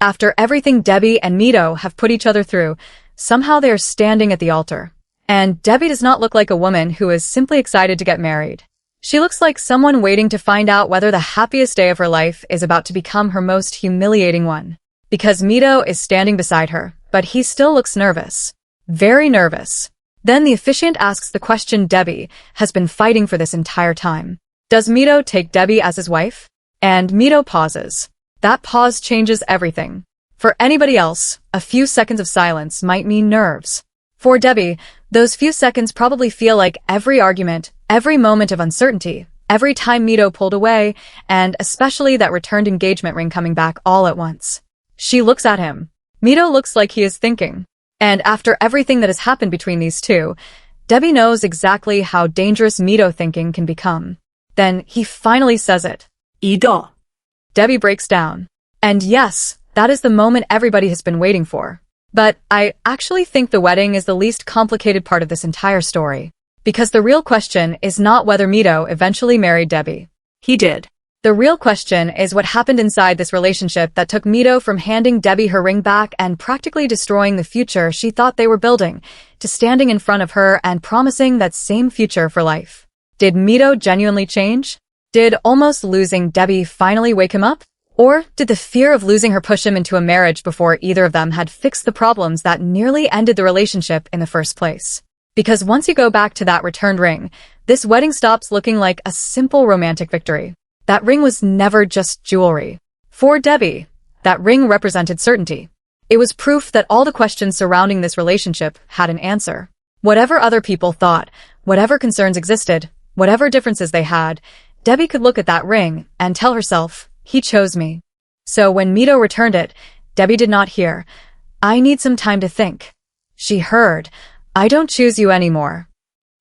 After everything Debbie and Mito have put each other through, somehow they are standing at the altar. And Debbie does not look like a woman who is simply excited to get married. She looks like someone waiting to find out whether the happiest day of her life is about to become her most humiliating one. Because Mito is standing beside her, but he still looks nervous. Very nervous. Then the officiant asks the question Debbie has been fighting for this entire time. Does Mito take Debbie as his wife? And Mito pauses. That pause changes everything. For anybody else, a few seconds of silence might mean nerves. For Debbie, those few seconds probably feel like every argument, every moment of uncertainty, every time Mito pulled away, and especially that returned engagement ring coming back all at once. She looks at him. Mito looks like he is thinking. And after everything that has happened between these two, Debbie knows exactly how dangerous Mito thinking can become. Then he finally says it. 이다. Debbie breaks down. And yes, that is the moment everybody has been waiting for. But I actually think the wedding is the least complicated part of this entire story. Because the real question is not whether Mito eventually married Debbie. He did. The real question is what happened inside this relationship that took Mito from handing Debbie her ring back and practically destroying the future she thought they were building, to standing in front of her and promising that same future for life. Did Mito genuinely change? Did almost losing Debbie finally wake him up? Or did the fear of losing her push him into a marriage before either of them had fixed the problems that nearly ended the relationship in the first place? Because once you go back to that returned ring, this wedding stops looking like a simple romantic victory. That ring was never just jewelry. For Debbie, that ring represented certainty. It was proof that all the questions surrounding this relationship had an answer. Whatever other people thought, whatever concerns existed, whatever differences they had, Debbie could look at that ring and tell herself, he chose me. So when Mito returned it, Debbie did not hear, I need some time to think. She heard, I don't choose you anymore.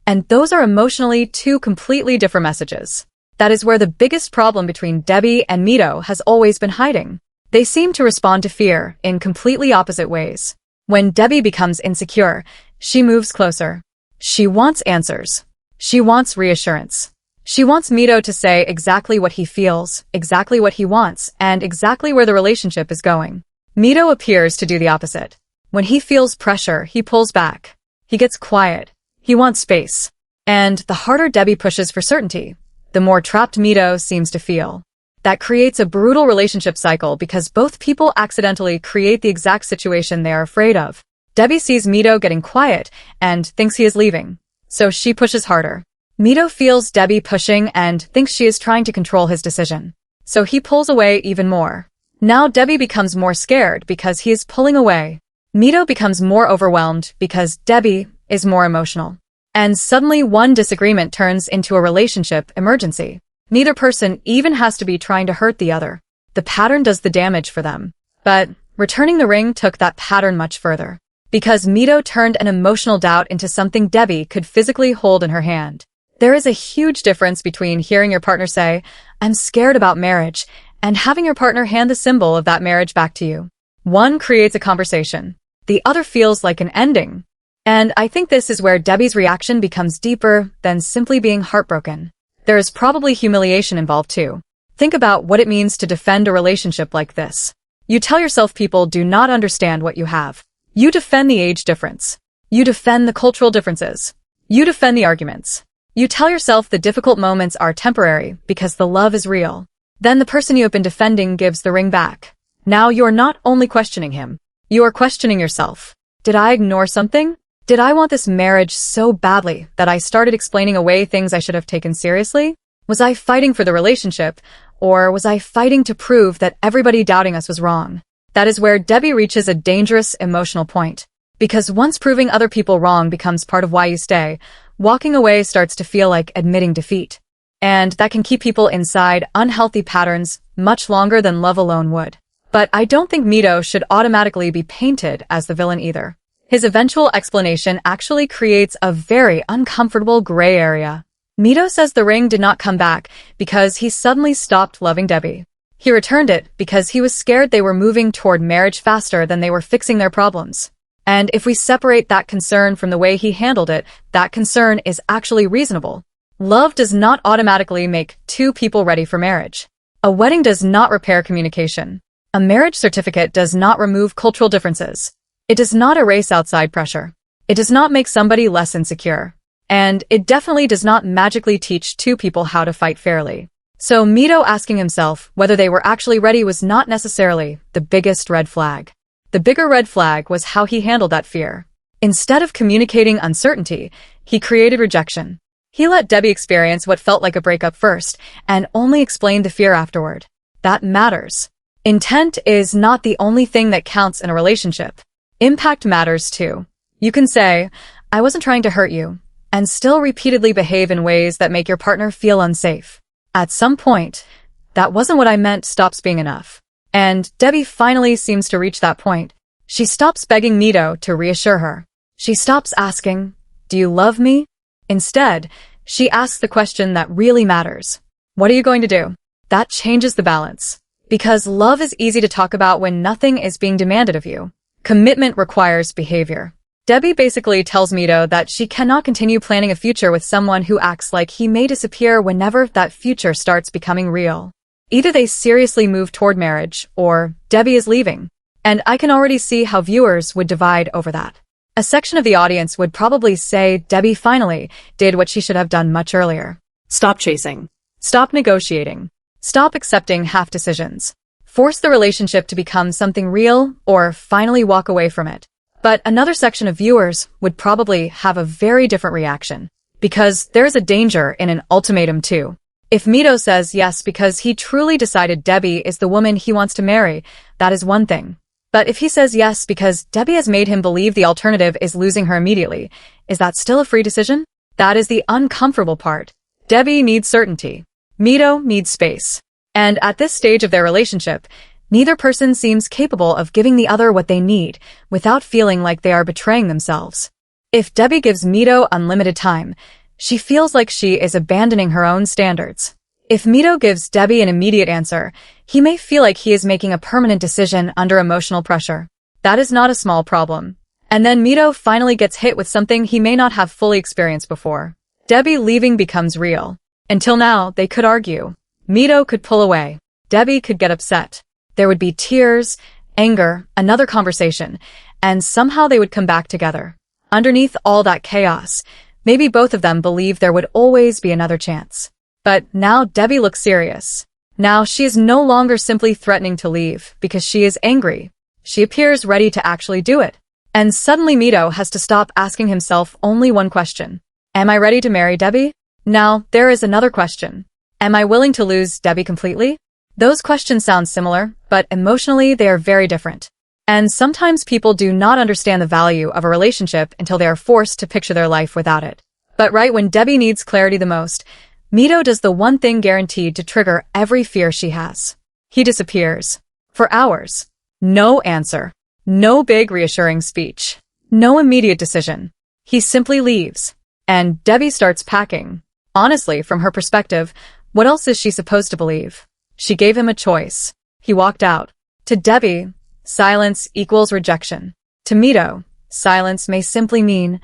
And those are emotionally two completely different messages. That is where the biggest problem between Debbie and Mito has always been hiding. They seem to respond to fear in completely opposite ways. When Debbie becomes insecure, she moves closer. She wants answers. She wants reassurance. She wants Mito to say exactly what he feels, exactly what he wants, and exactly where the relationship is going. Mito appears to do the opposite. When he feels pressure, he pulls back. He gets quiet. He wants space. And the harder Debbie pushes for certainty, the more trapped Mito seems to feel. That creates a brutal relationship cycle because both people accidentally create the exact situation they are afraid of. Debbie sees Mito getting quiet and thinks he is leaving, so she pushes harder. Mito feels Debbie pushing and thinks she is trying to control his decision, so he pulls away even more. Now Debbie becomes more scared because he is pulling away. Mito becomes more overwhelmed because Debbie is more emotional. And suddenly one disagreement turns into a relationship emergency. Neither person even has to be trying to hurt the other. The pattern does the damage for them. But returning the ring took that pattern much further. Because Mito turned an emotional doubt into something Debbie could physically hold in her hand. There is a huge difference between hearing your partner say, I'm scared about marriage, and having your partner hand the symbol of that marriage back to you. One creates a conversation. The other feels like an ending. And I think this is where Debbie's reaction becomes deeper than simply being heartbroken. There is probably humiliation involved too. Think about what it means to defend a relationship like this. You tell yourself people do not understand what you have. You defend the age difference. You defend the cultural differences. You defend the arguments. You tell yourself the difficult moments are temporary because the love is real. Then the person you have been defending gives the ring back. Now you're not only questioning him. You are questioning yourself. Did I ignore something? Did I want this marriage so badly that I started explaining away things I should have taken seriously? Was I fighting for the relationship, or was I fighting to prove that everybody doubting us was wrong? That is where Debbie reaches a dangerous emotional point. Because once proving other people wrong becomes part of why you stay, walking away starts to feel like admitting defeat. And that can keep people inside unhealthy patterns much longer than love alone would. But I don't think Mito should automatically be painted as the villain either. His eventual explanation actually creates a very uncomfortable gray area. Mito says the ring did not come back because he suddenly stopped loving Debbie. He returned it because he was scared they were moving toward marriage faster than they were fixing their problems. And if we separate that concern from the way he handled it, that concern is actually reasonable. Love does not automatically make two people ready for marriage. A wedding does not repair communication. A marriage certificate does not remove cultural differences. It does not erase outside pressure. It does not make somebody less insecure. And it definitely does not magically teach two people how to fight fairly. So Mito asking himself whether they were actually ready was not necessarily the biggest red flag. The bigger red flag was how he handled that fear. Instead of communicating uncertainty, he created rejection. He let Debbie experience what felt like a breakup first, and only explained the fear afterward. That matters. Intent is not the only thing that counts in a relationship. Impact matters too. You can say, "I wasn't trying to hurt you," and still repeatedly behave in ways that make your partner feel unsafe. At some point, "That wasn't what I meant" stops being enough. And Debbie finally seems to reach that point. She stops begging Mito to reassure her. She stops asking, "Do you love me?" Instead, she asks the question that really matters. "What are you going to do?" That changes the balance. Because love is easy to talk about when nothing is being demanded of you. Commitment requires behavior. Debbie basically tells Mito that she cannot continue planning a future with someone who acts like he may disappear whenever that future starts becoming real. Either they seriously move toward marriage, or Debbie is leaving. And I can already see how viewers would divide over that. A section of the audience would probably say Debbie finally did what she should have done much earlier. Stop chasing. Stop negotiating. Stop accepting half decisions. Force the relationship to become something real, or finally walk away from it. But another section of viewers would probably have a very different reaction. Because there's a danger in an ultimatum too. If Mito says yes because he truly decided Debbie is the woman he wants to marry, that is one thing. But if he says yes because Debbie has made him believe the alternative is losing her immediately, is that still a free decision? That is the uncomfortable part. Debbie needs certainty. Mito needs space. And at this stage of their relationship, neither person seems capable of giving the other what they need without feeling like they are betraying themselves. If Debbie gives Mito unlimited time, she feels like she is abandoning her own standards. If Mito gives Debbie an immediate answer, he may feel like he is making a permanent decision under emotional pressure. That is not a small problem. And then Mito finally gets hit with something he may not have fully experienced before. Debbie leaving becomes real. Until now, they could argue. Mito could pull away. Debbie could get upset. There would be tears, anger, another conversation, and somehow they would come back together. Underneath all that chaos, maybe both of them believe there would always be another chance. But now Debbie looks serious. Now she is no longer simply threatening to leave because she is angry. She appears ready to actually do it. And suddenly Mito has to stop asking himself only one question. Am I ready to marry Debbie? Now, there is another question. Am I willing to lose Debbie completely? Those questions sound similar, but emotionally they are very different. And sometimes people do not understand the value of a relationship until they are forced to picture their life without it. But right when Debbie needs clarity the most, Mito does the one thing guaranteed to trigger every fear she has. He disappears. For hours. No answer. No big reassuring speech. No immediate decision. He simply leaves. And Debbie starts packing. Honestly, from her perspective, what else is she supposed to believe? She gave him a choice. He walked out. To Debbie, silence equals rejection. To Mito, silence may simply mean,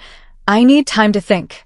I need time to think.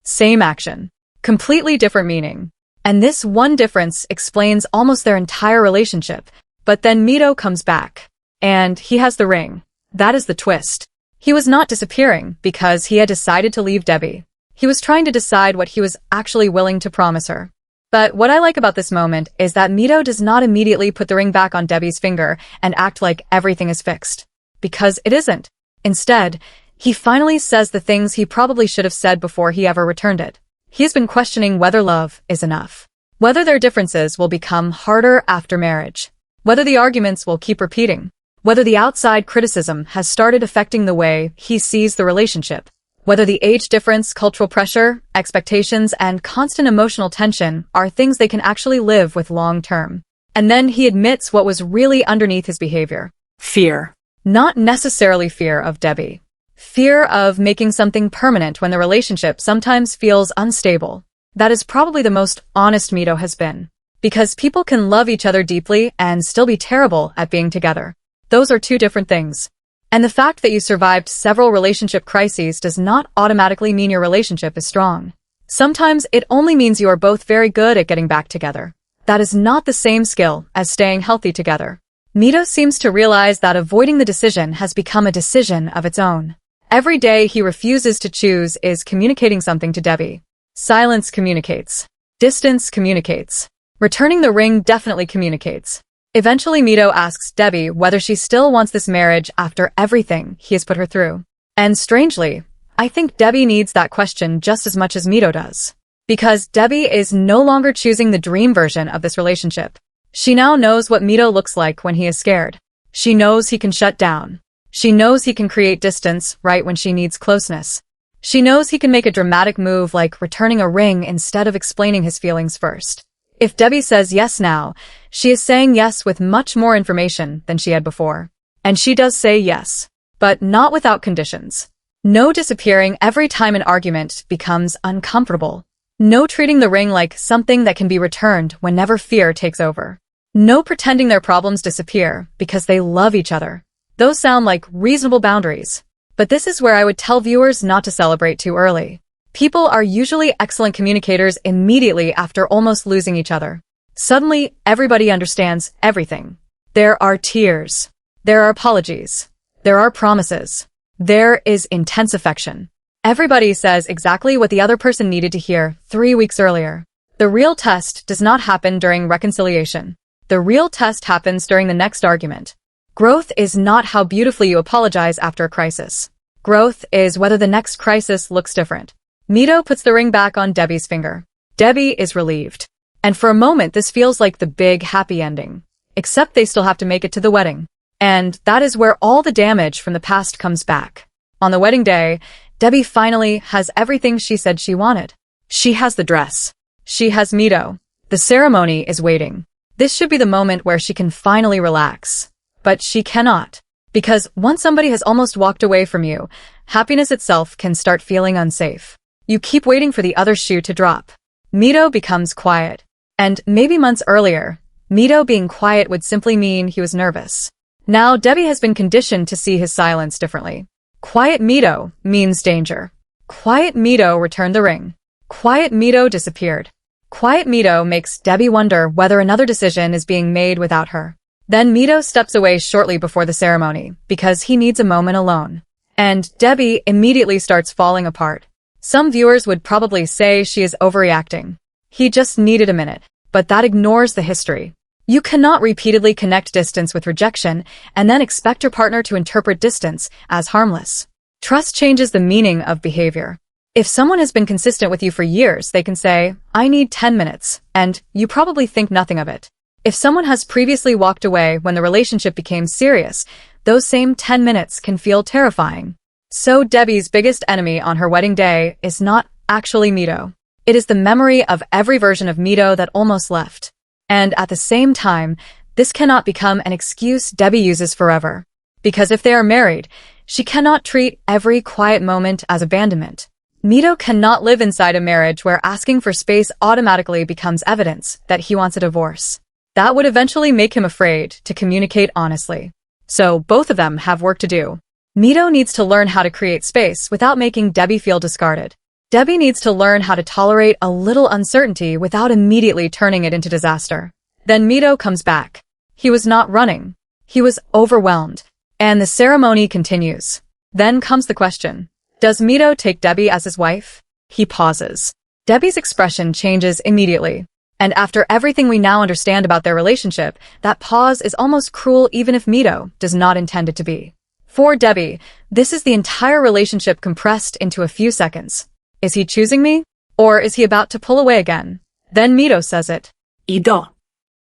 Same action. Completely different meaning. And this one difference explains almost their entire relationship. But then Mito comes back. And he has the ring. That is the twist. He was not disappearing because he had decided to leave Debbie. He was trying to decide what he was actually willing to promise her. But what I like about this moment is that Mito does not immediately put the ring back on Debbie's finger and act like everything is fixed. Because it isn't. Instead, he finally says the things he probably should have said before he ever returned it. He's been questioning whether love is enough. Whether their differences will become harder after marriage. Whether the arguments will keep repeating. Whether the outside criticism has started affecting the way he sees the relationship. Whether the age difference, cultural pressure, expectations, and constant emotional tension are things they can actually live with long term. And then he admits what was really underneath his behavior. Fear. Not necessarily fear of Debbie. Fear of making something permanent when the relationship sometimes feels unstable. That is probably the most honest Mito has been. Because people can love each other deeply and still be terrible at being together. Those are two different things. And the fact that you survived several relationship crises does not automatically mean your relationship is strong. Sometimes it only means you are both very good at getting back together. That is not the same skill as staying healthy together. Mito seems to realize that avoiding the decision has become a decision of its own. Every day he refuses to choose is communicating something to Debbie. Silence communicates. Distance communicates. Returning the ring definitely communicates. Eventually Mito asks Debbie whether she still wants this marriage after everything he has put her through. And strangely, I think Debbie needs that question just as much as Mito does. Because Debbie is no longer choosing the dream version of this relationship. She now knows what Mito looks like when he is scared. She knows he can shut down. She knows he can create distance right when she needs closeness. She knows he can make a dramatic move like returning a ring instead of explaining his feelings first. If Debbie says yes now, she is saying yes with much more information than she had before. And she does say yes, but not without conditions. No disappearing every time an argument becomes uncomfortable. No treating the ring like something that can be returned whenever fear takes over. No pretending their problems disappear because they love each other. Those sound like reasonable boundaries. But this is where I would tell viewers not to celebrate too early. People are usually excellent communicators immediately after almost losing each other. Suddenly, everybody understands everything. There are tears. There are apologies. There are promises. There is intense affection. Everybody says exactly what the other person needed to hear 3 weeks earlier. The real test does not happen during reconciliation. The real test happens during the next argument. Growth is not how beautifully you apologize after a crisis. Growth is whether the next crisis looks different. Mito puts the ring back on Debbie's finger. Debbie is relieved. And for a moment this feels like the big happy ending. Except they still have to make it to the wedding. And that is where all the damage from the past comes back. On the wedding day, Debbie finally has everything she said she wanted. She has the dress. She has Mito. The ceremony is waiting. This should be the moment where she can finally relax. But she cannot. Because once somebody has almost walked away from you, happiness itself can start feeling unsafe. You keep waiting for the other shoe to drop. Mito becomes quiet. And maybe months earlier, Mito being quiet would simply mean he was nervous. Now Debbie has been conditioned to see his silence differently. Quiet Mito means danger. Quiet Mito returned the ring. Quiet Mito disappeared. Quiet Mito makes Debbie wonder whether another decision is being made without her. Then Mito steps away shortly before the ceremony because he needs a moment alone. And Debbie immediately starts falling apart. Some viewers would probably say she is overreacting. He just needed a minute, but that ignores the history. You cannot repeatedly connect distance with rejection and then expect your partner to interpret distance as harmless. Trust changes the meaning of behavior. If someone has been consistent with you for years, they can say, "I need 10 minutes," and you probably think nothing of it. If someone has previously walked away when the relationship became serious, those same 10 minutes can feel terrifying. So Debbie's biggest enemy on her wedding day is not actually Mito. It is the memory of every version of Mito that almost left. And at the same time, this cannot become an excuse Debbie uses forever. Because if they are married, she cannot treat every quiet moment as abandonment. Mito cannot live inside a marriage where asking for space automatically becomes evidence that he wants a divorce. That would eventually make him afraid to communicate honestly. So both of them have work to do. Mito needs to learn how to create space without making Debbie feel discarded. Debbie needs to learn how to tolerate a little uncertainty without immediately turning it into disaster. Then Mito comes back. He was not running. He was overwhelmed. And the ceremony continues. Then comes the question. Does Mito take Debbie as his wife? He pauses. Debbie's expression changes immediately. And after everything we now understand about their relationship, that pause is almost cruel even if Mito does not intend it to be. For Debbie, this is the entire relationship compressed into a few seconds. Is he choosing me? Or is he about to pull away again? Then Mito says it. Ido.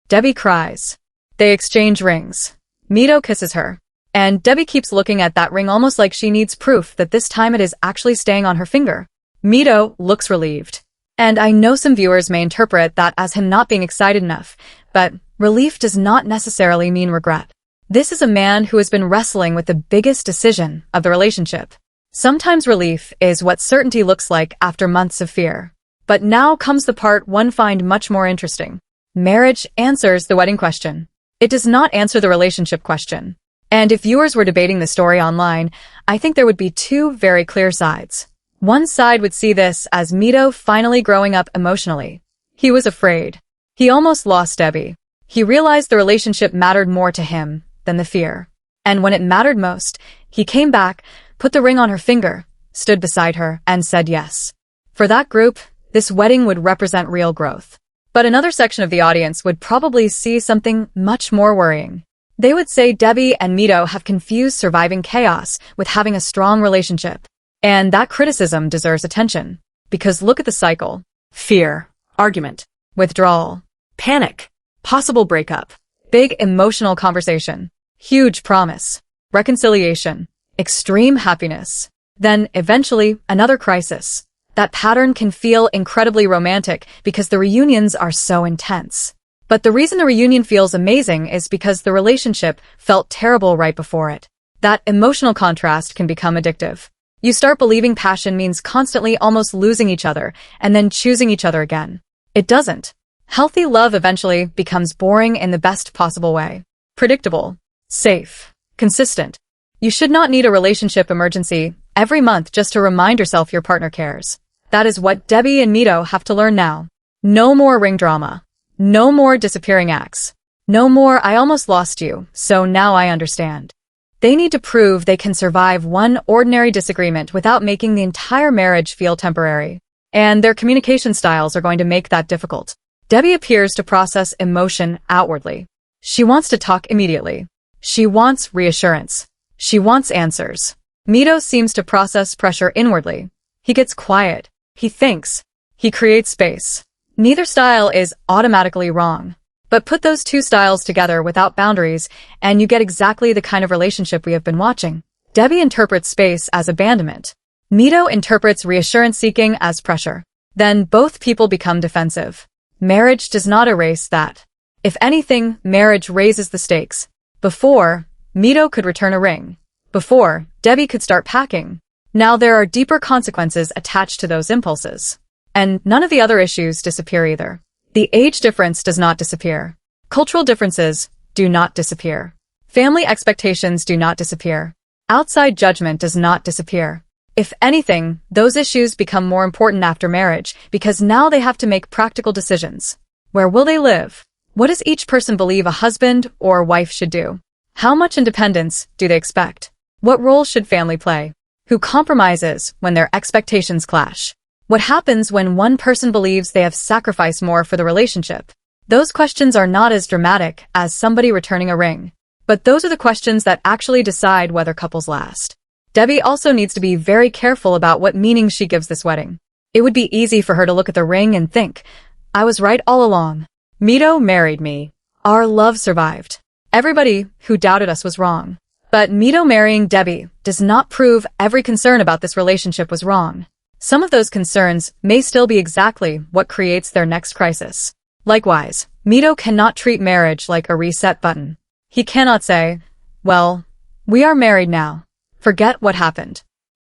Debbie cries. They exchange rings. Mito kisses her. And Debbie keeps looking at that ring almost like she needs proof that this time it is actually staying on her finger. Mito looks relieved. And I know some viewers may interpret that as him not being excited enough, but relief does not necessarily mean regret. This is a man who has been wrestling with the biggest decision of the relationship. Sometimes relief is what certainty looks like after months of fear. But now comes the part one find much more interesting. Marriage answers the wedding question. It does not answer the relationship question. And if viewers were debating the story online, I think there would be two very clear sides. One side would see this as Mito finally growing up emotionally. He was afraid. He almost lost Debbie. He realized the relationship mattered more to him than the fear. And when it mattered most, he came back, put the ring on her finger, stood beside her, and said yes. For that group, this wedding would represent real growth. But another section of the audience would probably see something much more worrying. They would say Debbie and Mito have confused surviving chaos with having a strong relationship. And that criticism deserves attention. Because look at the cycle. Fear, argument, Withdrawal. panic, possible breakup, Big emotional conversation. Huge promise. Reconciliation. Extreme happiness. Then, eventually, another crisis. That pattern can feel incredibly romantic because the reunions are so intense. But the reason a reunion feels amazing is because the relationship felt terrible right before it. That emotional contrast can become addictive. You start believing passion means constantly almost losing each other and then choosing each other again. It doesn't. Healthy love eventually becomes boring in the best possible way. Predictable. Safe. Consistent. You should not need a relationship emergency every month just to remind yourself your partner cares. That is what Debbie and Mito have to learn now. No more ring drama. No more disappearing acts. No more I almost lost you, so now I understand. They need to prove they can survive one ordinary disagreement without making the entire marriage feel temporary. And their communication styles are going to make that difficult. Debbie appears to process emotion outwardly. She wants to talk immediately. She wants reassurance. She wants answers. Mito seems to process pressure inwardly. He gets quiet. He thinks. He creates space. Neither style is automatically wrong. But put those two styles together without boundaries, and you get exactly the kind of relationship we have been watching. Debbie interprets space as abandonment. Mito interprets reassurance-seeking as pressure. Then both people become defensive. Marriage does not erase that. If anything, marriage raises the stakes. Before, Mito could return a ring. Before, Debbie could start packing. Now there are deeper consequences attached to those impulses. And none of the other issues disappear either. The age difference does not disappear. Cultural differences do not disappear. Family expectations do not disappear. Outside judgment does not disappear. If anything, those issues become more important after marriage because now they have to make practical decisions. Where will they live? What does each person believe a husband or wife should do? How much independence do they expect? What role should family play? Who compromises when their expectations clash? What happens when one person believes they have sacrificed more for the relationship? Those questions are not as dramatic as somebody returning a ring. But those are the questions that actually decide whether couples last. Debbie also needs to be very careful about what meaning she gives this wedding. It would be easy for her to look at the ring and think, I was right all along. Mito married me. Our love survived. Everybody who doubted us was wrong. But Mito marrying Debbie does not prove every concern about this relationship was wrong. Some of those concerns may still be exactly what creates their next crisis. Likewise, Mito cannot treat marriage like a reset button. He cannot say, well, we are married now. Forget what happened.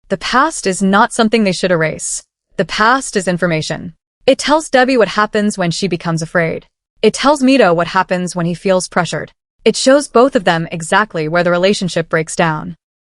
The past is not something they should erase. The past is information. It tells Debbie what happens when she becomes afraid. It tells Mito what happens when he feels pressured. It shows both of them exactly where the relationship breaks down.